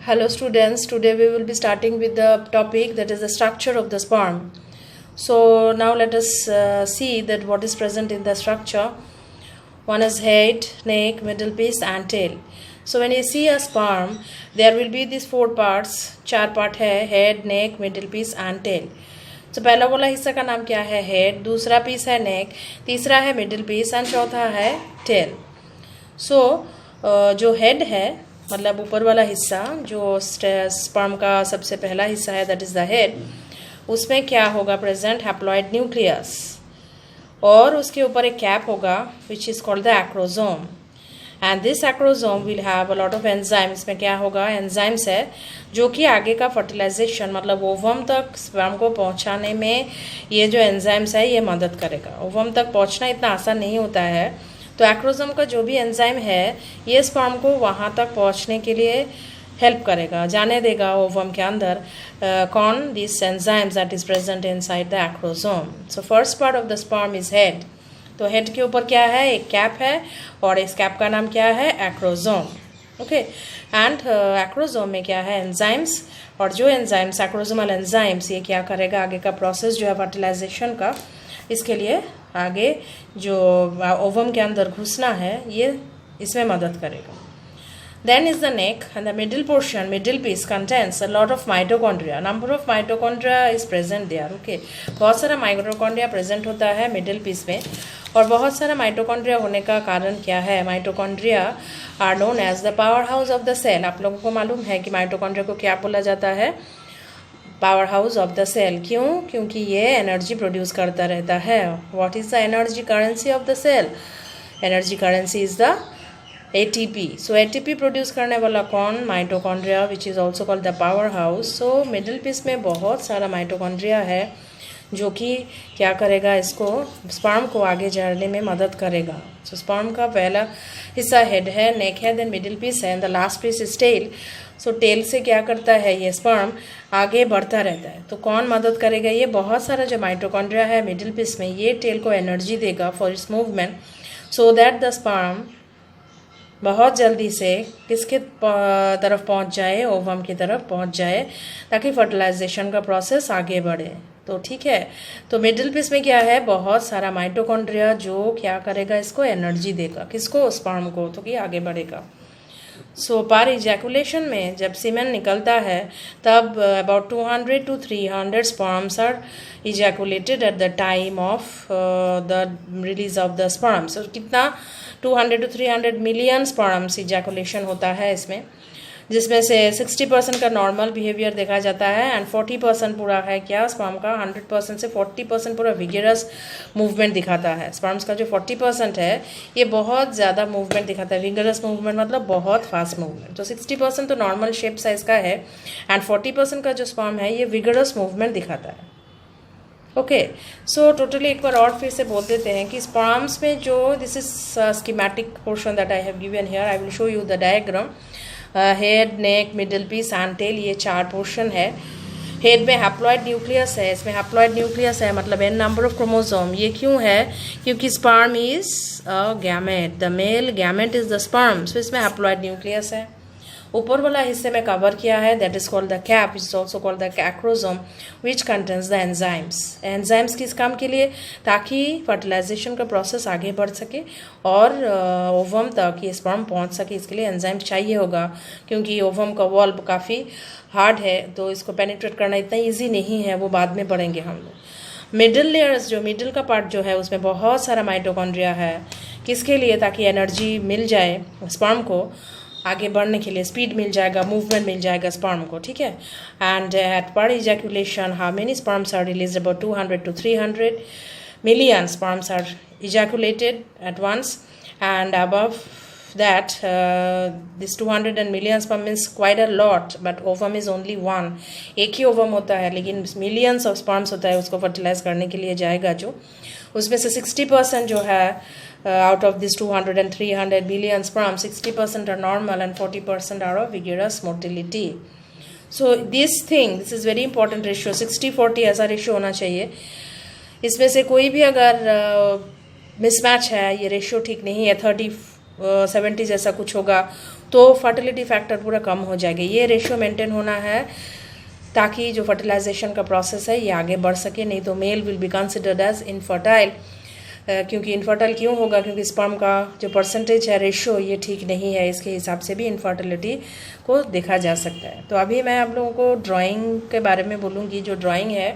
Hello students, today we will be starting with the topic that is the structure of the sperm. So now let us see that what is present in the structure. One is head, neck, middle piece and tail. So when you see a sperm, there will be these four parts, चार part है, head, neck, middle piece and tail. तो पहला वाला हिस्सा का नाम क्या है head, दूसरा piece है neck, तीसरा है middle piece and चौथा है tail. So जो head है मतलब ऊपर वाला हिस्सा जो स्पर्म का सबसे पहला हिस्सा है दैट इज द हेड, उसमें क्या होगा प्रेजेंट हैप्लॉइड न्यूक्लियस और उसके ऊपर एक कैप होगा which is called the acrosome and this acrosome will have a lot of enzyme. इसमें क्या होगा एंजाइम्स है जो कि आगे का फर्टिलाइजेशन मतलब ओवम तक स्पर्म को पहुंचाने में ये जो एंजाइम्स है ये मदद करेगा. ओवम तक पहुंचना इतना आसान नहीं होता है तो एक्रोसोम का जो भी एंजाइम है ये स्पर्म को वहाँ तक पहुँचने के लिए हेल्प करेगा, जाने देगा ओवम के अंदर कौन this enzymes that is present inside the acrosome. So first part of the sperm is head. तो हेड के ऊपर क्या है एक कैप है और इस कैप का नाम क्या है एक्रोसोम. ओके एंड एक्रोसोम में क्या है एंजाइम्स और जो एंजाइम्स एक्रोसोमल एंजाइम्स ये क्या करेगा आगे का प्रोसेस जो है फर्टिलाइजेशन का इसके लिए आगे जो ओवम के अंदर घुसना है ये इसमें मदद करेगा. Then is the neck and the middle portion middle piece contents a lot of mitochondria. Number of mitochondria is present there. Okay बहुत सारा माइटोकॉन्ड्रिया प्रेजेंट होता है मिडिल पीस में और बहुत सारा माइटोकॉन्ड्रिया होने का कारण क्या है mitochondria are known as the power house of the cell. आप लोगों को मालूम है कि माइटोकॉन्ड्रिया को क्या बोला जाता है power house of the cell. क्यों? क्योंकि ये एनर्जी प्रोड्यूस करता रहता है. What is the energy currency of the cell? Energy currency is the ATP. So ATP produce करने वाला कौन mitochondria which is also called the power house. So middle piece में बहुत सारा माइटोकॉन्ड्रिया है जो कि क्या करेगा इसको स्पर्म को आगे जाने में मदद करेगा. सो स्पर्म का पहला हिस्सा हेड है, नेक है, देन मिडिल पीस है and the last piece is tail. So tail से क्या करता है ये स्पर्म आगे बढ़ता रहता है. तो कौन मदद करेगा ये बहुत सारा जो माइटोकॉन्ड्रिया है मिडिल पीस में ये टेल को एनर्जी देगा for its movement so that the sperm बहुत जल्दी से किसके तरफ पहुंच जाए ओवम की तरफ पहुंच जाए ताकि फर्टिलाइजेशन का प्रोसेस आगे बढ़े. तो ठीक है तो मिडिल पीस में क्या है बहुत सारा माइटोकॉन्ड्रिया जो क्या करेगा इसको एनर्जी देगा किसको स्पर्म को तो कि आगे बढ़ेगा. सो पार इजैकुलेशन में जब सीमेन निकलता है तब about 200 to 300 sperms are ejaculated at the time of the release of the sperms. कितना 200 to 300 मिलियन स्पर्म्स इजैकुलेशन होता है इसमें जिसमें से 60% का नॉर्मल बिहेवियर देखा जाता है एंड 40% पूरा है क्या स्पर्म का 100% से 40% पूरा विगरस मूवमेंट दिखाता है. स्पर्म्स का जो 40% है ये बहुत ज़्यादा मूवमेंट दिखाता है. विगरस मूवमेंट मतलब बहुत फास्ट मूवमेंट. तो 60% तो नॉर्मल शेप साइज का है एंड 40% का जो स्पर्म है ये विगरस मूवमेंट दिखाता है. ओके सो टोटली एक बार और फिर से बोल देते हैं कि स्पर्म्स में जो this is schematic portion that I have given here. I will show you the diagram. Head neck middle piece and tail ये चार पोर्शन है. हेड में हैप्लॉइड न्यूक्लियस है. इसमें हैप्लॉइड न्यूक्लियस है मतलब एन नंबर ऑफ क्रोमोसोम. ये क्यों है क्योंकि sperm is a gamete. The male gamete is the sperm. So इसमें हैप्लॉइड न्यूक्लियस है. ऊपर वाला हिस्से में कवर किया है that is called the cap is also called the acrosome which contains the enzymes. Enzymes किस काम के लिए ताकि फर्टिलाइजेशन का प्रोसेस आगे बढ़ सके और ओवम तक ये स्पर्म पहुंच सके. इसके लिए एंजाइम चाहिए होगा क्योंकि ओवम का वॉल काफ़ी हार्ड है तो इसको पेनिट्रेट करना इतना ईजी नहीं है. वो बाद में पढ़ेंगे हम लोग. मिडिल लेयर्स जो मिडिल का पार्ट जो है उसमें बहुत सारा माइटोकॉन्ड्रिया है किसके लिए ताकि एनर्जी मिल जाए स्पर्म को आगे बढ़ने के लिए. स्पीड मिल जाएगा मूवमेंट मिल जाएगा स्पर्म को. ठीक है एंड एट पर ejaculation how many sperms are release about 200 to 300 million sperms are ejaculated at once and above that this 200 and million sperm means quite a lot but ovum is only one. एक ही ovum होता है लेकिन millions of sperms होता है उसको fertilise करने के लिए जाएगा जो उसमें से 60% जो है out of this 200 and 300 billion sperm 60% are normal and 40% are of vigorous motility. So this is very important ratio 60-40 ऐसा रेशियो होना चाहिए. इसमें से कोई भी अगर मिसमैच है ये रेशियो ठीक नहीं है 30 70 जैसा कुछ होगा तो फर्टिलिटी फैक्टर पूरा कम हो जाएगा। ये रेशियो मेंटेन होना है ताकि जो फर्टिलाइजेशन का प्रोसेस है ये आगे बढ़ सके, नहीं तो male will be considered as infertile. क्योंकि इनफर्टाइल क्यों होगा? क्योंकि स्पर्म का जो परसेंटेज है, रेशियो, ये ठीक नहीं है। इसके हिसाब से भी इनफर्टिलिटी को देखा जा सकता है। तो अभी मैं आप लोगों को ड्राइंग के बारे में बोलूँगी। जो ड्राइंग है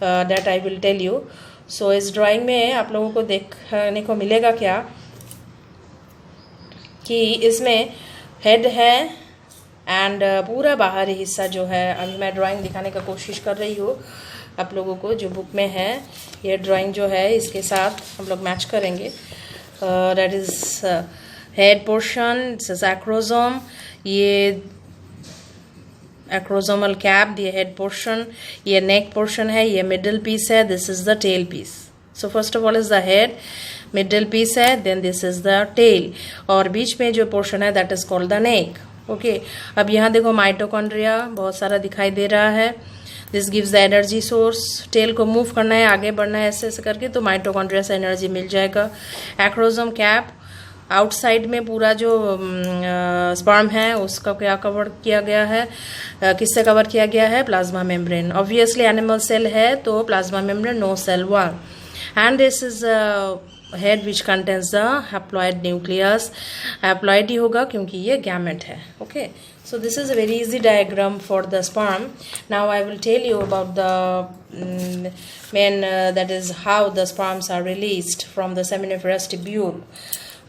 that I will tell you. So इस ड्राइंग में आप लोगों को देखने को मिलेगा क्या कि इसमें हेड है एंड पूरा बाहरी हिस्सा जो है, अभी मैं ड्राइंग दिखाने का कोशिश कर रही हूँ आप लोगों को। जो बुक में है ये ड्राइंग जो है इसके साथ हम लोग मैच करेंगे। That is head portion, acrosome, ये एक्रोजोमल कैप, ये हेड पोर्शन, ये नेक पोर्शन है, ये मिडल पीस है, this is the tail piece. So first of all is the head, middle piece है, then this is the tail, और बीच में जो पोर्शन है that is called the neck. Okay, अब यहाँ देखो माइटोकॉन्ड्रिया बहुत सारा दिखाई दे रहा है। This gives the energy source. Tail को मूव करना है, आगे बढ़ना है ऐसे ऐसे करके, तो माइटोकॉन्ड्रिया से एनर्जी मिल जाएगा। एक्रोजोम कैप, आउटसाइड में पूरा जो स्पर्म है उसका क्या कवर किया गया है, किससे कवर किया गया है? Plasma membrane. Obviously animal cell है तो plasma membrane, no cell wall. And this is head which contains the haploid nucleus. Haploid ही होगा क्योंकि ये गैमेट है। Okay, so this is a very easy diagram for the sperm. Now I will tell you about the main that is how the sperms are released from the seminiferous tubule.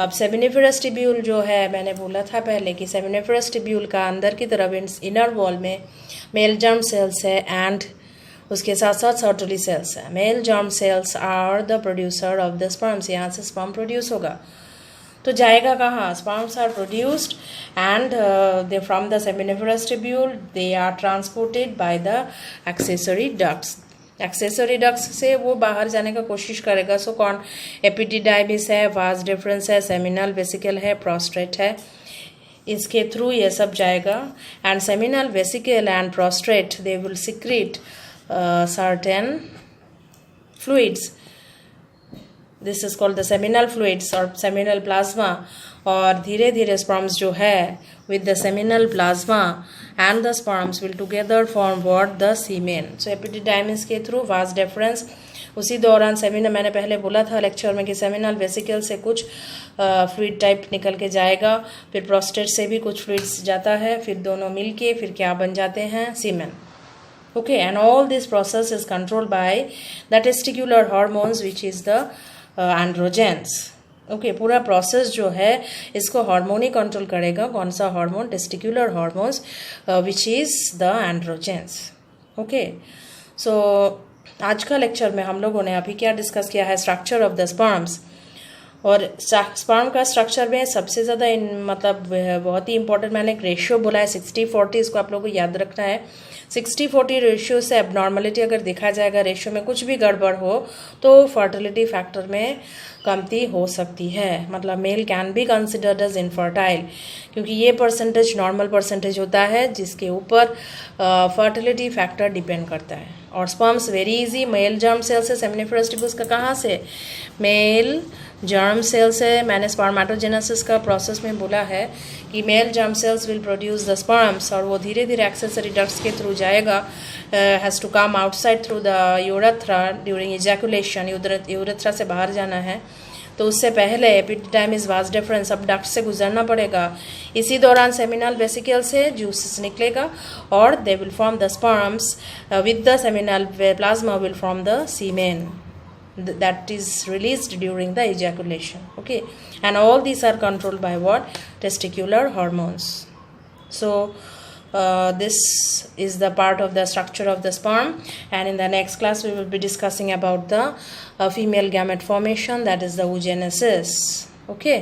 अब seminiferous tubule जो है, मैंने बोला था पहले कि seminiferous tubule का अंदर की तरफ इनर वॉल में मेल जर्म सेल्स है एंड उसके साथ साथ सर्टोली सेल्स है। Male germ cells are the producer of the sperms. यहाँ से स्पर्म प्रोड्यूस होगा तो जाएगा कहाँ? Sperms are produced and they from the seminiferous tubule they are transported by the accessory ducts. Accessory ducts से वो बाहर जाने का कोशिश करेगा। सो कौन? एपिडिडाइमिस है, वास डिफरेंस है, सेमिनल वेसिकल है, प्रोस्ट्रेट है, इसके थ्रू ये सब जाएगा। And seminal vesicle and prostate they will secrete certain fluids. This is called the seminal fluids और सेमिनल प्लाज्मा। और धीरे धीरे स्पर्म्स जो है with the seminal plasma and the sperms will together form what? The semen. So epididymis के through vas deferens, उसी दौरान seminal, मैंने पहले बोला था लेक्चर में कि सेमिनल वेसिकल से कुछ फ्लूइड टाइप निकल के जाएगा, फिर प्रोस्टेट से भी कुछ फ्लूइड्स जाता है, फिर दोनों मिलके फिर क्या बन जाते हैं? सीमेन। Okay, and all this process is controlled by the testicular hormones which is the androgens. Okay, पूरा प्रोसेस जो है इसको हार्मोन ही कंट्रोल करेगा। कौन सा हार्मोन? Testicular hormones which is the androgens. Okay, so आज का लेक्चर में हम लोगों ने अभी क्या डिस्कस किया है? Structure of the sperms. और स्पर्म का स्ट्रक्चर में सबसे ज़्यादा मतलब बहुत ही इंपॉर्टेंट मैंने एक रेशियो बोला है 60-40, इसको आप लोगों को याद रखना है। 60-40 रेशियो से एबनॉर्मलिटी अगर देखा जाएगा, रेशियो में कुछ भी गड़बड़ हो तो फर्टिलिटी फैक्टर में कमती हो सकती है। मतलब male can be considered as infertile, क्योंकि ये परसेंटेज नॉर्मल परसेंटेज होता है जिसके ऊपर फर्टिलिटी फैक्टर डिपेंड करता है। और sperms very easy, male germ cell से, सेमिनिफेरस टिब्यूल्स का कहाँ से? मेल जर्म सेल से। मैंने स्पर्मेटोजेनेसिस का प्रोसेस में बोला है कि male germ cells will produce the sperms और वो धीरे धीरे एक्सेसरी डक्ट्स के थ्रू जाएगा, has to come outside through the urethra during ejaculation. Urethra से बाहर जाना है तो उससे पहले एपिडिडाइमिस वास डिफरेंस अब डक्ट से गुजरना पड़ेगा। इसी दौरान सेमिनल वेसिकल से जूसेस निकलेगा और they will form the sperms with the seminal plasma will form the semen that is released during the ejaculation. Okay, and all these are controlled by what? Testicular hormones. So this is the part of the structure of the sperm, and in the next class we will be discussing about the female gamete formation, that is the oogenesis. Okay.